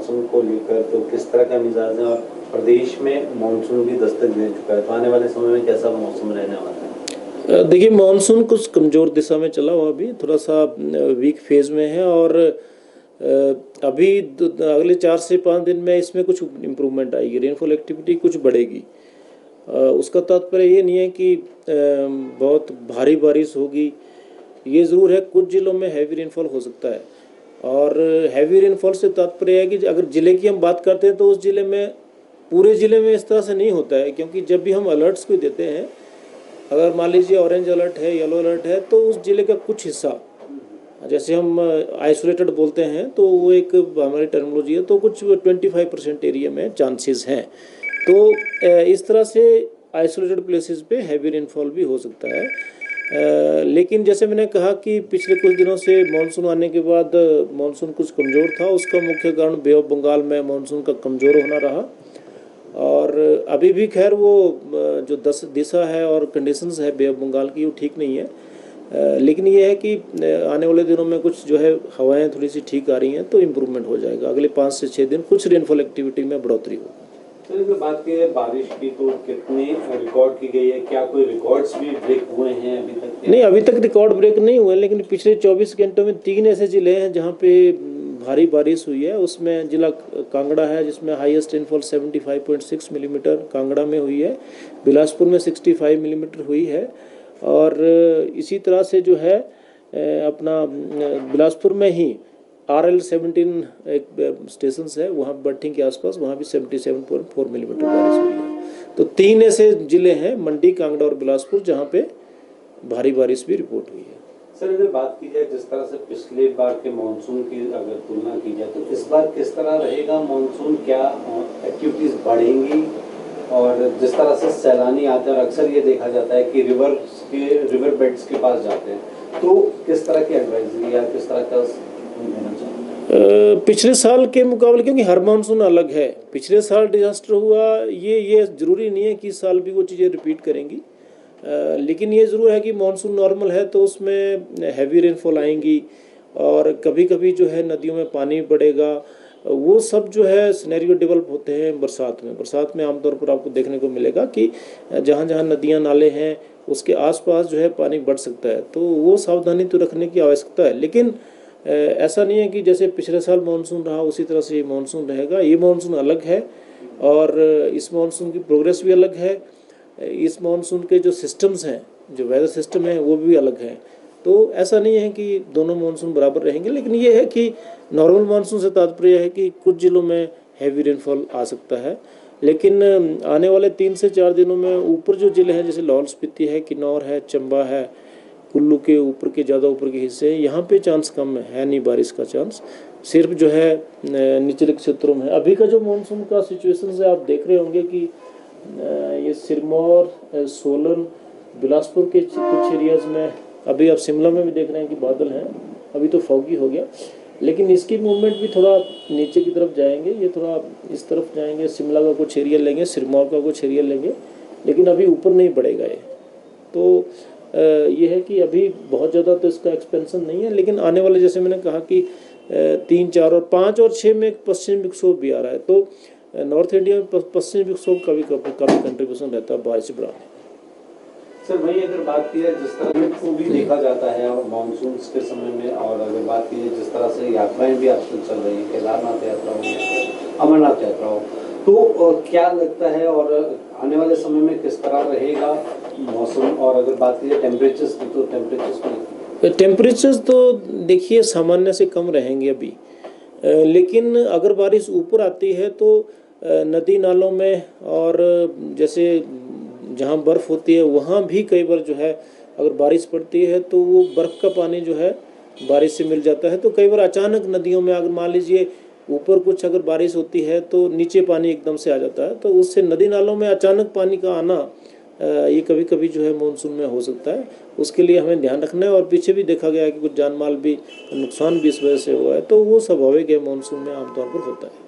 मौसम को लेकर तो किस तरह का मिजाज है, और प्रदेश में मानसून भी दस्तक दे चुका है, तो आने वाले समय में कैसा मौसम रहने वाला है? देखिए, मानसून कुछ कमज़ोर दिशा में चला हुआ, अभी थोड़ा सा वीक फेज़ में है। और अभी अगले 4 से 5 दिन में इसमें कुछ इम्प्रूवमेंट आएगी, रेनफॉल एक्टिविटी कुछ बढ़ेगी। उसका तात्पर्य ये नहीं है कि बहुत भारी बारिश होगी। ये ज़रूर है, कुछ ज़िलों में हैवी रेनफॉल हो सकता है। और हैवी रेनफॉल से तात्पर्य है कि अगर ज़िले की हम बात करते हैं तो उस ज़िले में, पूरे ज़िले में इस तरह से नहीं होता है, क्योंकि जब भी हम अलर्ट्स को देते हैं, अगर मान लीजिए ऑरेंज अलर्ट है, येलो अलर्ट है, तो उस ज़िले का कुछ हिस्सा, जैसे हम आइसोलेटेड बोलते हैं, तो वो एक हमारी टर्मिनोलॉजी है, तो कुछ 25% एरिया में चांसेस हैं। तो इस तरह से आइसोलेटेड प्लेसेस पे हैवी रेनफॉल भी हो सकता है। लेकिन जैसे मैंने कहा कि पिछले कुछ दिनों से मानसून आने के बाद मानसून कुछ कमज़ोर था। उसका मुख्य कारण बे ऑफ बंगाल में मानसून का कमज़ोर होना रहा। और अभी भी खैर वो जो दिशा है और कंडीशंस है बे ऑफ बंगाल की, वो ठीक नहीं है। लेकिन ये है कि आने वाले दिनों में कुछ जो है हवाएं थोड़ी सी ठीक आ रही हैं, तो इम्प्रूवमेंट हो जाएगा। अगले 5 से 6 दिन कुछ रेनफॉल एक्टिविटी में बढ़ोतरी होगी। तो बात की है बारिश की, तो कितनी रिकॉर्ड की गई है? क्या कोई रिकॉर्ड्स भी ब्रेक हुए हैं अभी तक? नहीं, अभी तक रिकॉर्ड ब्रेक नहीं हुए, लेकिन पिछले 24 घंटों में 3 ऐसे ज़िले हैं जहाँ पे भारी बारिश हुई है। उसमें जिला कांगड़ा है, जिसमें हाईएस्ट रेनफॉल 75.6 मिलीमीटर कांगड़ा में हुई है। बिलासपुर में 65 मिलीमीटर हुई है। और इसी तरह से जो है अपना बिलासपुर में ही RL-17 एक स्टेशन है, वहाँ बट्ठी के आसपास, वहाँ भी 77.4 मिलीमीटर बारिश हुई है। तो 3 ऐसे ज़िले हैं, मंडी, कांगड़ा और बिलासपुर, जहाँ पे भारी बारिश भी रिपोर्ट हुई है। सर, अगर बात की जाए जिस तरह से पिछले बार के मानसून की अगर तुलना की जाए, तो इस बार किस तरह रहेगा मानसून? क्या एक्टिविटीज़ बढ़ेंगी? और जिस तरह से सैलानी आते हैं, और अक्सर ये देखा जाता है कि रिवर बेड्स के पास जाते हैं, तो किस तरह की एडवाइजरी या किस तरह का देना चाहिए? पिछले साल के मुकाबले, क्योंकि हर मानसून अलग है, पिछले साल डिजास्टर हुआ, ये ज़रूरी नहीं है कि इस साल भी वो चीज़ें रिपीट करेंगी। लेकिन ये ज़रूर है कि मानसून नॉर्मल है तो उसमें हैवी रेनफॉल आएंगी, और कभी कभी जो है नदियों में पानी बढ़ेगा। वो सब जो है सिनेरियो डेवलप होते हैं बरसात में आमतौर पर आपको देखने को मिलेगा कि जहाँ जहाँ नदियाँ नाले हैं उसके आसपास जो है पानी बढ़ सकता है। तो वो सावधानी तो रखने की आवश्यकता है। लेकिन ऐसा नहीं है कि जैसे पिछले साल मानसून रहा उसी तरह से ये मानसून रहेगा। ये मानसून अलग है, और इस मानसून की प्रोग्रेस भी अलग है। इस मानसून के जो सिस्टम्स हैं, जो वेदर सिस्टम है, वो भी अलग हैं। तो ऐसा नहीं है कि दोनों मानसून बराबर रहेंगे। लेकिन ये है कि नॉर्मल मानसून से तात्पर्य है कि कुछ ज़िलों में हैवी रेनफॉल आ सकता है। लेकिन आने वाले 3 से 4 दिनों में ऊपर जो ज़िले हैं, जैसे लाहौल स्पीति है, किन्नौर है, चंबा है, कुल्लू के ऊपर के ज़्यादा ऊपर के हिस्से, यहाँ पे चांस कम है नहीं बारिश का चांस। सिर्फ जो है निचले क्षेत्रों में अभी का जो मानसून का सिचुएशन है, आप देख रहे होंगे कि ये सिरमौर, सोलन, बिलासपुर के कुछ एरियाज़ में, अभी आप शिमला में भी देख रहे हैं कि बादल हैं। अभी तो फॉगी हो गया, लेकिन इसकी मूवमेंट भी थोड़ा नीचे की तरफ जाएंगे। ये थोड़ा इस तरफ जाएंगे, शिमला का कुछ एरिया लेंगे, सिरमौर का कुछ एरिया लेंगे, लेकिन अभी ऊपर नहीं बढ़ेगा ये। तो ये है कि अभी बहुत ज़्यादा तो इसका एक्सपेंशन नहीं है। लेकिन आने वाले, जैसे मैंने कहा कि 3, 4 और 5 और 6 में पश्चिमी विक्षोभ भी आ रहा है, तो नॉर्थ इंडिया में पश्चिमी विक्षोभ का भी काफ़ी कंट्रीब्यूशन रहता है बारिश बढ़ाने। सर, वही अगर बात की जाए जिस तरह को भी देखा जाता है और मानसून के समय में, और अगर बात की जाए जिस तरह से यात्राएं भी आजकल चल रही है, केदारनाथ यात्रा हो, अमरनाथ यात्रा हो, तो क्या लगता है और आने वाले समय में किस तरह रहेगा मौसम? और अगर बात की जाए टेम्परेचर्स की, तो टेम्परेचर्स तो देखिए सामान्य से कम रहेंगे अभी। लेकिन अगर बारिश ऊपर आती है तो नदी नालों में, और जैसे जहाँ बर्फ़ होती है वहाँ भी कई बार जो है अगर बारिश पड़ती है तो वो बर्फ़ का पानी जो है बारिश से मिल जाता है। तो कई बार अचानक नदियों में, अगर मान लीजिए ऊपर कुछ अगर बारिश होती है तो नीचे पानी एकदम से आ जाता है, तो उससे नदी नालों में अचानक पानी का आना, ये कभी कभी जो है मानसून में हो सकता है। उसके लिए हमें ध्यान रखना है। और पीछे भी देखा गया है कि कुछ जान माल भी नुकसान भी इस वजह से हुआ है, तो वो स्वाभाविक है, मानसून में आमतौर पर होता है।